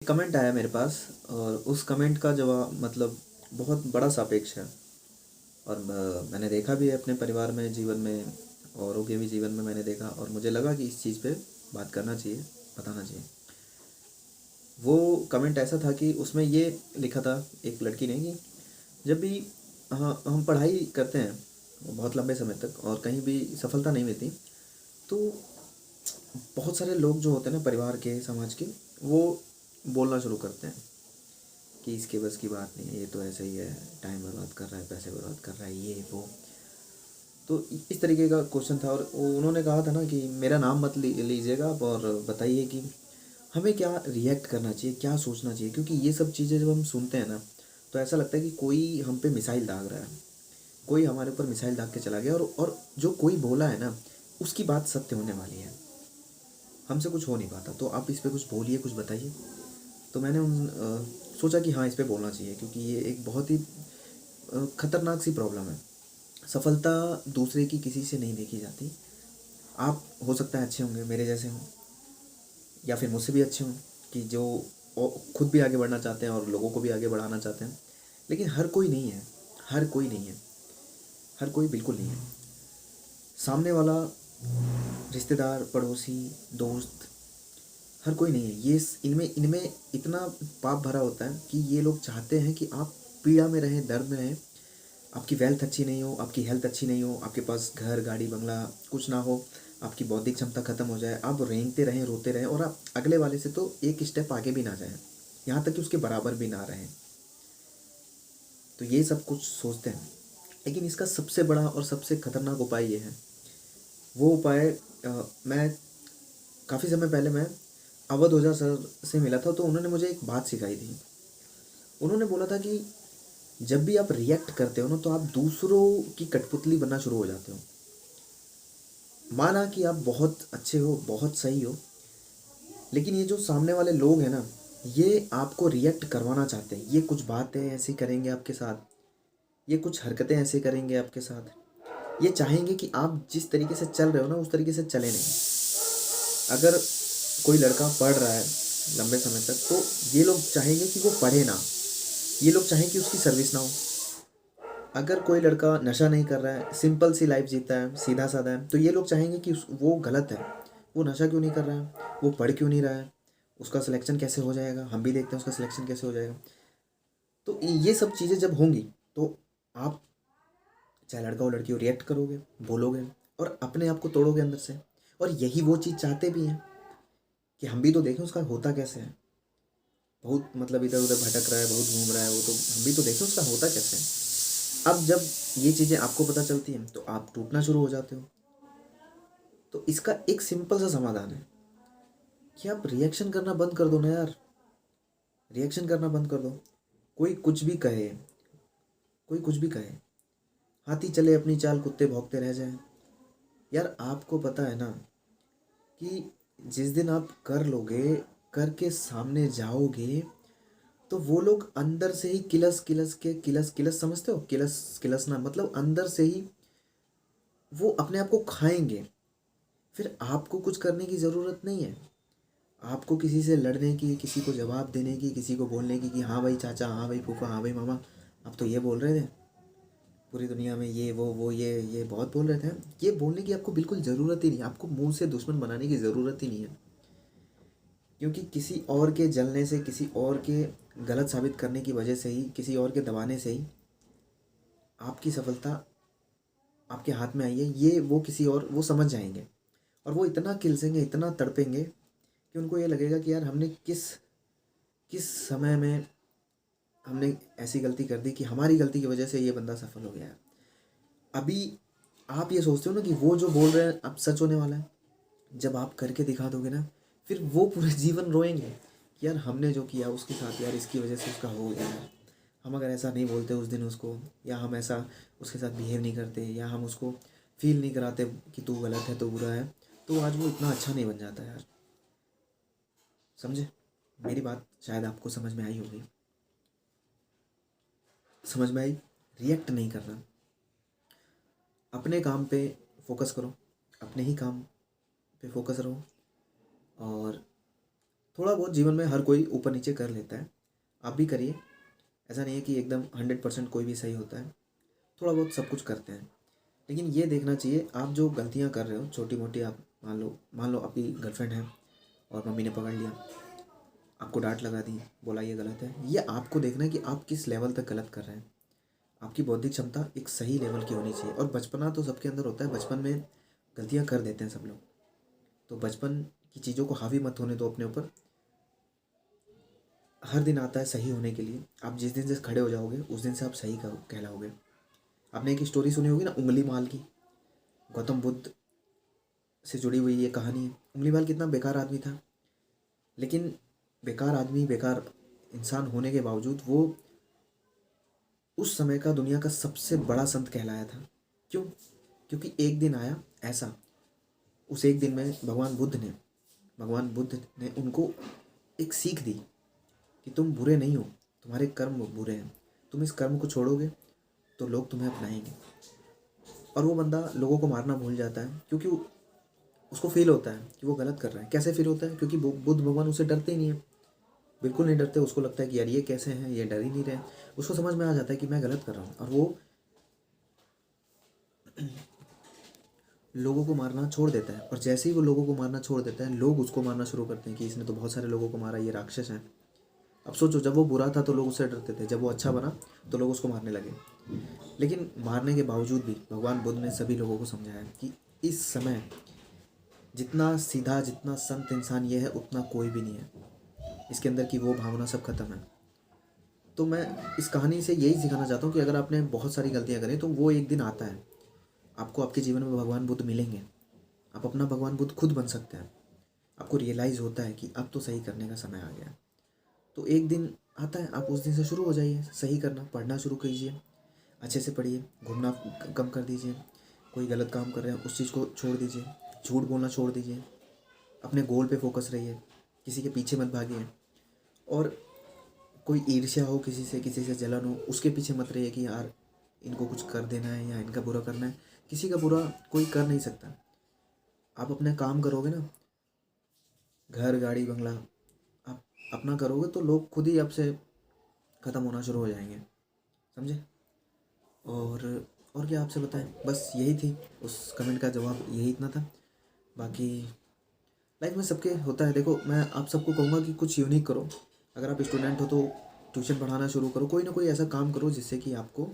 Comment आया मेरे पास और उस कमेंट का जवाब मतलब बहुत बड़ा सापेक्ष है। और मैंने देखा भी है अपने परिवार में, जीवन में, औरों के भी जीवन में मैंने देखा और मुझे लगा कि इस चीज़ पे बात करना चाहिए, बताना चाहिए। वो कमेंट ऐसा था कि उसमें ये लिखा था एक लड़की ने कि जब भी हाँ हम पढ़ाई करते हैं बहुत लंबे समय तक और कहीं भी सफलता नहीं मिलती, तो बहुत सारे लोग जो होते हैं ना, परिवार के, समाज के, वो बोलना शुरू करते हैं कि इसके बस की बात नहीं है, ये तो ऐसे ही है, टाइम बर्बाद कर रहा है, पैसे बर्बाद कर रहा है, ये वो। तो इस तरीके का क्वेश्चन था और उन्होंने कहा था ना कि मेरा नाम मत लीजिएगा आप और बताइए कि हमें क्या रिएक्ट करना चाहिए, क्या सोचना चाहिए, क्योंकि ये सब चीज़ें जब हम सुनते हैं ना तो ऐसा लगता है कि कोई हम पे मिसाइल दाग रहा है, कोई हमारे ऊपर मिसाइल दाग के चला गया और जो कोई बोला है ना उसकी बात सत्य होने वाली है, हमसे कुछ हो नहीं पाता। तो आप इस पे कुछ बोलिए, कुछ बताइए। तो मैंने सोचा कि हाँ, इस पे बोलना चाहिए क्योंकि ये एक बहुत ही खतरनाक सी प्रॉब्लम है। सफलता दूसरे की किसी से नहीं देखी जाती। आप हो सकता है अच्छे होंगे, मेरे जैसे हों, या फिर मुझसे भी अच्छे हों, कि जो खुद भी आगे बढ़ना चाहते हैं और लोगों को भी आगे बढ़ाना चाहते हैं, लेकिन हर कोई नहीं है। हर कोई नहीं है। हर कोई बिल्कुल नहीं है। सामने वाला रिश्तेदार, पड़ोसी, दोस्त, हर कोई नहीं है। ये इनमें इनमें इतना पाप भरा होता है कि ये लोग चाहते हैं कि आप पीड़ा में रहें, दर्द में रहें, आपकी वेल्थ अच्छी नहीं हो, आपकी हेल्थ अच्छी नहीं हो, आपके पास घर, गाड़ी, बंगला कुछ ना हो, आपकी बौद्धिक क्षमता खत्म हो जाए, आप रेंगते रहें, रोते रहें और आप अगले वाले से तो एक स्टेप आगे भी ना जाएं, यहाँ तक कि उसके बराबर भी ना रहें। तो ये सब कुछ सोचते हैं, लेकिन इसका सबसे बड़ा और सबसे खतरनाक उपाय ये है। वो उपाय मैं काफ़ी समय पहले मैं अवध ओझा सर से मिला था, तो उन्होंने मुझे एक बात सिखाई थी। उन्होंने बोला था कि जब भी आप रिएक्ट करते हो ना तो आप दूसरों की कठपुतली बनना शुरू हो जाते हो। माना कि आप बहुत अच्छे हो, बहुत सही हो, लेकिन ये जो सामने वाले लोग हैं ना, ये आपको रिएक्ट करवाना चाहते हैं। ये कुछ बातें ऐसी करेंगे आपके साथ, ये कुछ हरकतें ऐसे करेंगे आपके साथ, ये चाहेंगे कि आप जिस तरीके से चल रहे हो ना उस तरीके से चले नहीं। अगर कोई लड़का पढ़ रहा है लंबे समय तक, तो ये लोग चाहेंगे कि वो पढ़े ना, ये लोग चाहें कि उसकी सर्विस ना हो। अगर कोई लड़का नशा नहीं कर रहा है, सिंपल सी लाइफ जीता है, सीधा साधा है, तो ये लोग चाहेंगे कि वो गलत है, वो नशा क्यों नहीं कर रहा है, वो पढ़ क्यों नहीं रहा है, उसका सिलेक्शन कैसे हो जाएगा, हम भी देखते हैं उसका सिलेक्शन कैसे हो जाएगा। तो ये सब चीज़ें जब होंगी तो आप, चाहे लड़का हो लड़की हो, रिएक्ट करोगे, बोलोगे और अपने आप को तोड़ोगे अंदर से। और यही वो चीज़ चाहते भी हैं कि हम भी तो देखें उसका होता कैसे है। बहुत मतलब इधर उधर भटक रहा है, बहुत घूम रहा है, वो तो हम भी तो देखें उसका होता कैसे है। अब जब ये चीज़ें आपको पता चलती हैं तो आप टूटना शुरू हो जाते हो। तो इसका एक सिंपल सा समाधान है कि आप रिएक्शन करना बंद कर दो ना यार। रिएक्शन करना बंद कर दो। कोई कुछ भी कहे, कोई कुछ भी कहे, हाथी चले अपनी चाल, कुत्ते भौंकते रह जाएं। यार आपको पता है ना कि जिस दिन आप कर लोगे, करके सामने जाओगे, तो वो लोग अंदर से ही किलस किलस के, किलस किलस समझते हो, किलस किलस ना मतलब अंदर से ही वो अपने आप को खाएंगे। फिर आपको कुछ करने की ज़रूरत नहीं है। आपको किसी से लड़ने की, किसी को जवाब देने की, किसी को बोलने की कि हाँ भाई चाचा, हाँ भाई फूफा, हाँ भाई मामा, आप तो ये बोल रहे थे, पूरी दुनिया में ये वो ये बहुत बोल रहे थे, ये बोलने की आपको बिल्कुल ज़रूरत ही नहीं है। आपको मुंह से दुश्मन बनाने की ज़रूरत ही नहीं है, क्योंकि किसी और के जलने से, किसी और के गलत साबित करने की वजह से ही, किसी और के दबाने से ही आपकी सफलता आपके हाथ में आई है। ये वो किसी और वो समझ जाएंगे और वो इतना किलसेंगे, इतना तड़पेंगे कि उनको ये लगेगा कि यार हमने किस किस समय में हमने ऐसी गलती कर दी कि हमारी गलती की वजह से ये बंदा सफल हो गया है। अभी आप ये सोचते हो ना कि वो जो बोल रहे हैं अब सच होने वाला है। जब आप करके दिखा दोगे ना, फिर वो पूरे जीवन रोएंगे कि यार हमने जो किया उसके साथ, यार इसकी वजह से उसका हो गया है। हम अगर ऐसा नहीं बोलते उस दिन उसको, या हम ऐसा उसके साथ बिहेव नहीं करते, या हम उसको फील नहीं कराते कि तू गलत है, तो बुरा है, तो आज वो इतना अच्छा नहीं बन जाता यार। समझे? मेरी बात शायद आपको समझ में आई होगी। समझ में आई? रिएक्ट नहीं करना, अपने काम पे फोकस करो, अपने ही काम पे फोकस रहो। और थोड़ा बहुत जीवन में हर कोई ऊपर नीचे कर लेता है, आप भी करिए। ऐसा नहीं है कि एकदम 100% कोई भी सही होता है, थोड़ा बहुत सब कुछ करते हैं। लेकिन ये देखना चाहिए आप जो गलतियाँ कर रहे हो छोटी मोटी, आप मान लो आपकी गर्लफ्रेंड है और मम्मी ने पकड़ लिया, आपको डांट लगा दी, बोला ये गलत है, ये आपको देखना है कि आप किस लेवल तक गलत कर रहे हैं। आपकी बौद्धिक क्षमता एक सही लेवल की होनी चाहिए। और बचपना तो सबके अंदर होता है, बचपन में गलतियाँ कर देते हैं सब लोग, तो बचपन की चीज़ों को हावी मत होने दो अपने ऊपर। हर दिन आता है सही होने के लिए, आप जिस दिन से खड़े हो जाओगे उस दिन से आप सही कहलाओगे। आपने एक स्टोरी सुनी होगी ना, उंगली माल की, गौतम बुद्ध से जुड़ी हुई ये कहानी है। उंगली माल कितना बेकार आदमी था, लेकिन बेकार आदमी, बेकार इंसान होने के बावजूद वो उस समय का दुनिया का सबसे बड़ा संत कहलाया था। क्यों? क्योंकि एक दिन आया ऐसा, उस एक दिन में भगवान बुद्ध ने उनको एक सीख दी कि तुम बुरे नहीं हो, तुम्हारे कर्म बुरे हैं, तुम इस कर्म को छोड़ोगे तो लोग तुम्हें अपनाएंगे। और वो बंदा लोगों को मारना भूल जाता है, क्योंकि उसको फील होता है कि वो गलत कर रहा है। कैसे फील होता है? क्योंकि बुद्ध भगवान उससे डरते ही नहीं है, बिल्कुल नहीं डरते। उसको लगता है कि यार ये कैसे हैं, ये डर ही नहीं रहे। उसको समझ में आ जाता है कि मैं गलत कर रहा हूँ, और वो लोगों को मारना छोड़ देता है। और जैसे ही वो लोगों को मारना छोड़ देता है, लोग उसको मारना शुरू करते हैं कि इसने तो बहुत सारे लोगों को मारा, ये राक्षस है। अब सोचो, जब वो बुरा था तो लोग उससे डरते थे, जब वो अच्छा बना तो लोग उसको मारने लगे। लेकिन मारने के बावजूद भी भगवान बुद्ध ने सभी लोगों को समझाया कि इस समय जितना सीधा, जितना संत इंसान ये है, उतना कोई भी नहीं है। इसके अंदर की वो भावना सब खत्म है। तो मैं इस कहानी से यही सिखाना चाहता हूँ कि अगर आपने बहुत सारी गलतियाँ करी तो वो एक दिन आता है, आपको आपके जीवन में भगवान बुद्ध मिलेंगे, आप अपना भगवान बुद्ध खुद बन सकते हैं। आपको रियलाइज़ होता है कि अब तो सही करने का समय आ गया है। तो एक दिन आता है, आप उस दिन से शुरू हो जाइए सही करना, पढ़ना शुरू कीजिए, अच्छे से पढ़िए, घूमना कम कर दीजिए, कोई गलत काम कर रहे हैं उस चीज़ को छोड़ दीजिए, झूठ बोलना छोड़ दीजिए, अपने गोल पे फोकस रहिए, किसी के पीछे मत भागिए। और कोई ईर्ष्या हो किसी से जलन हो, उसके पीछे मत रहिए कि यार इनको कुछ कर देना है या इनका बुरा करना है। किसी का बुरा कोई कर नहीं सकता। आप अपना काम करोगे ना, घर गाड़ी बंगला आप अपना करोगे तो लोग खुद ही आपसे ख़त्म होना शुरू हो जाएंगे, समझे? और क्या आपसे बताएं, बस यही थी उस कमेंट का जवाब, यही इतना था। बाकी लाइफ में सबके होता है। देखो, मैं आप सबको कहूँगा कि कुछ यूनिक करो। अगर आप स्टूडेंट हो तो ट्यूशन पढ़ाना शुरू करो, कोई ना कोई ऐसा काम करो जिससे कि आपको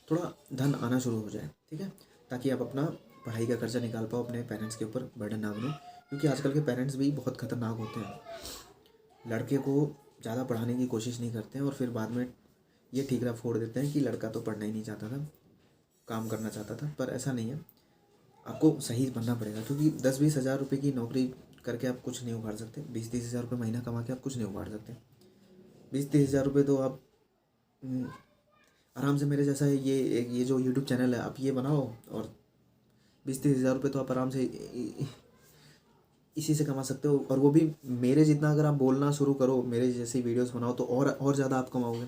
थोड़ा धन आना शुरू हो जाए, ठीक है? ताकि आप अपना पढ़ाई का खर्चा निकाल पाओ, अपने पेरेंट्स के ऊपर बर्डन ना बनो। क्योंकि आजकल के पेरेंट्स भी बहुत ख़तरनाक होते हैं, लड़के को ज़्यादा पढ़ाने की कोशिश नहीं करते हैं और फिर बाद में ये ठीकरा फोड़ देते हैं कि लड़का तो पढ़ना ही नहीं चाहता था, काम करना चाहता था। पर ऐसा नहीं है, आपको सही बनना पड़ेगा। क्योंकि 10-20 हज़ार रुपये की नौकरी करके आप कुछ नहीं उखाड़ सकते, 20-30 हज़ार रुपये महीना कमा के आप कुछ नहीं उखाड़ सकते। 20-30 हज़ार रुपये तो आप आराम से, मेरे जैसा है ये जो यूट्यूब चैनल है, आप ये बनाओ और 20-30 हज़ार रुपये तो आप आराम से इसी से कमा सकते हो। और वो भी मेरे जितना अगर आप बोलना शुरू करो, मेरे जैसी वीडियोस बनाओ तो और ज़्यादा आप कमाओगे।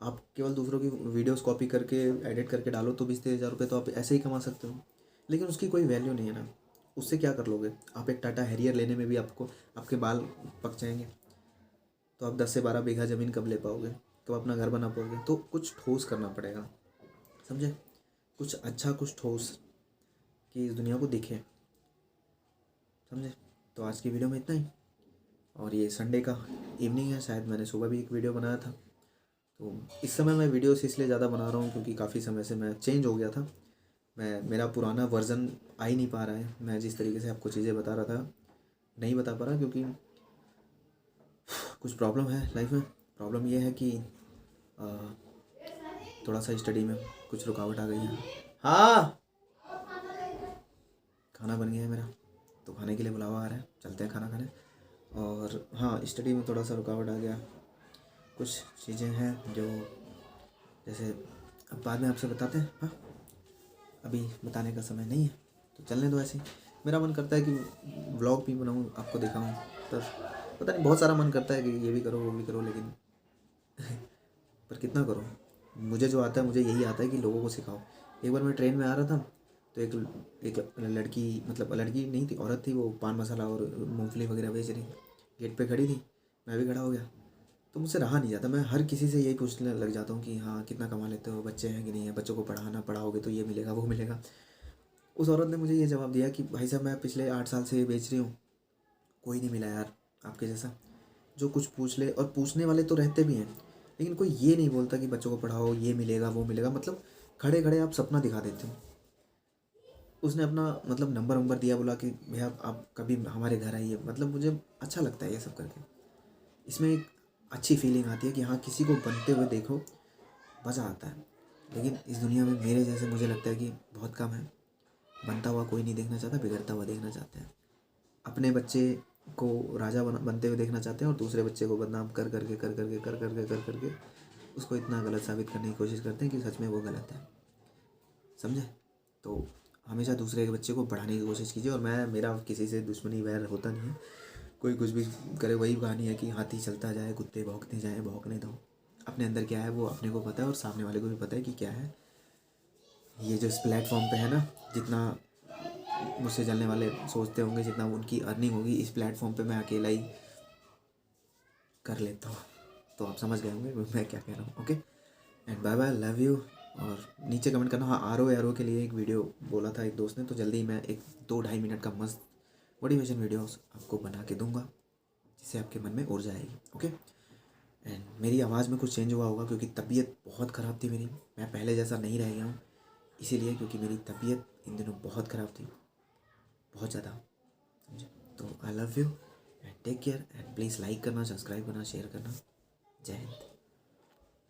आप केवल दूसरों की वीडियोस कॉपी करके एडिट करके डालो तो 20-30 हज़ार रुपये तो आप ऐसे ही कमा सकते हो। लेकिन उसकी कोई वैल्यू नहीं है ना। उससे क्या कर लोगे आप? एक टाटा हैरियर लेने में भी आपको आपके बाल पक जाएंगे। तो आप 10 से 12 बीघा ज़मीन कब ले पाओगे? कब अपना घर बना पाओगे? तो कुछ ठोस करना पड़ेगा, समझे? कुछ अच्छा, कुछ ठोस, कि इस दुनिया को दिखे, समझे? तो आज की वीडियो में इतना ही। और ये संडे का इवनिंग है, शायद मैंने सुबह भी एक वीडियो बनाया था। तो इस समय मैं वीडियोस इसलिए ज़्यादा बना रहा हूँ क्योंकि काफ़ी समय से मैं चेंज हो गया था। मेरा पुराना वर्ज़न आ ही नहीं पा रहा है। मैं जिस तरीके से आपको चीज़ें बता रहा था नहीं बता पा रहा, क्योंकि कुछ प्रॉब्लम है लाइफ में। प्रॉब्लम ये है कि अ, थोड़ा सा स्टडी में कुछ रुकावट आ गई है। हाँ, खाना बन गया है मेरा, तो खाने के लिए बुलावा आ रहा है, चलते हैं खाना खाने। और हाँ, स्टडी में थोड़ा सा रुकावट आ गया, कुछ चीज़ें हैं जो, जैसे अब बाद में आपसे बताते हैं। हाँ, अभी बताने का समय नहीं है, तो चलने दो ऐसे ही। मेरा मन करता है कि व्लॉग भी बनाऊँ, आपको दिखाऊँ, पर पता नहीं, बहुत सारा मन करता है कि ये भी करो वो भी करो, लेकिन पर कितना करो? मुझे जो आता है, मुझे यही आता है कि लोगों को सिखाओ। एक बार मैं ट्रेन में आ रहा था तो एक लड़की, मतलब लड़की नहीं थी, औरत थी, वो पान मसाला और मूंगफली वगैरह बेच रही, गेट पे खड़ी थी। मैं भी खड़ा हो गया। तो मुझसे रहा नहीं जाता, मैं हर किसी से यही पूछने लग जाता हूँ कि हाँ कितना कमा लेते हो, बच्चे हैं कि नहीं है, बच्चों को पढ़ाना, पढ़ाओगे तो ये मिलेगा वो मिलेगा। उस औरत ने मुझे ये जवाब दिया कि भाई साहब मैं पिछले 8 साल से ये बेच रही हूँ, कोई नहीं मिला यार आपके जैसा, जो कुछ पूछ ले। और पूछने वाले तो रहते भी हैं, लेकिन कोई ये नहीं बोलता कि बच्चों को पढ़ाओ, ये मिलेगा वो मिलेगा। मतलब खड़े खड़े आप सपना दिखा देते हो। उसने अपना मतलब नंबर वंबर दिया, बोला कि भैया आप कभी हमारे घर आइए। मतलब मुझे अच्छा लगता है ये सब करके। इसमें एक अच्छी फीलिंग आती है कि हाँ किसी को बनते हुए देखो, मज़ा आता है। लेकिन इस दुनिया में मेरे जैसे मुझे लगता है कि बहुत कम है। बनता हुआ कोई नहीं देखना चाहता, बिगड़ता हुआ देखना चाहते हैं। अपने बच्चे को राजा बनते हुए देखना चाहते हैं, और दूसरे बच्चे को बदनाम कर करके उसको इतना गलत साबित करने की कोशिश करते हैं कि सच में वो गलत है। समझे? तो हमेशा दूसरे के बच्चे को बढ़ाने की कोशिश कीजिए। और मेरा किसी से दुश्मनी वैर होता नहीं है। कोई कुछ भी करे, वही कहानी है कि हाथी चलता जाए, कुत्ते भौंकते जाए, भौंकने दो। अपने अंदर क्या है वो अपने को पता है, और सामने वाले को भी पता है कि क्या है। ये जो इस प्लेटफॉर्म पे है ना, जितना मुझसे जलने वाले सोचते होंगे, जितना उनकी अर्निंग होगी, इस प्लेटफॉर्म पे मैं अकेला ही कर लेता हूँ। तो आप समझ गए होंगे मैं क्या कह रहा हूँ। Okay, and bye bye, love you. और नीचे कमेंट करना। हाँ, आर ओ के लिए एक वीडियो बोला था एक दोस्त ने, तो जल्दी मैं एक 2-2.5 मिनट का मस्त मोटिवेशन वीडियोस आपको बना के दूंगा, जिससे आपके मन में ऊर्जा आएगी। ओके, एंड मेरी आवाज़ में कुछ चेंज हुआ होगा, क्योंकि तबीयत बहुत ख़राब थी मेरी। मैं पहले जैसा नहीं रह गया हूँ, इसीलिए, क्योंकि मेरी तबीयत इन दिनों बहुत ख़राब थी, बहुत ज़्यादा। समझे? तो I love you and take care, and please like करना, सब्सक्राइब करना, शेयर करना। जय हिंद।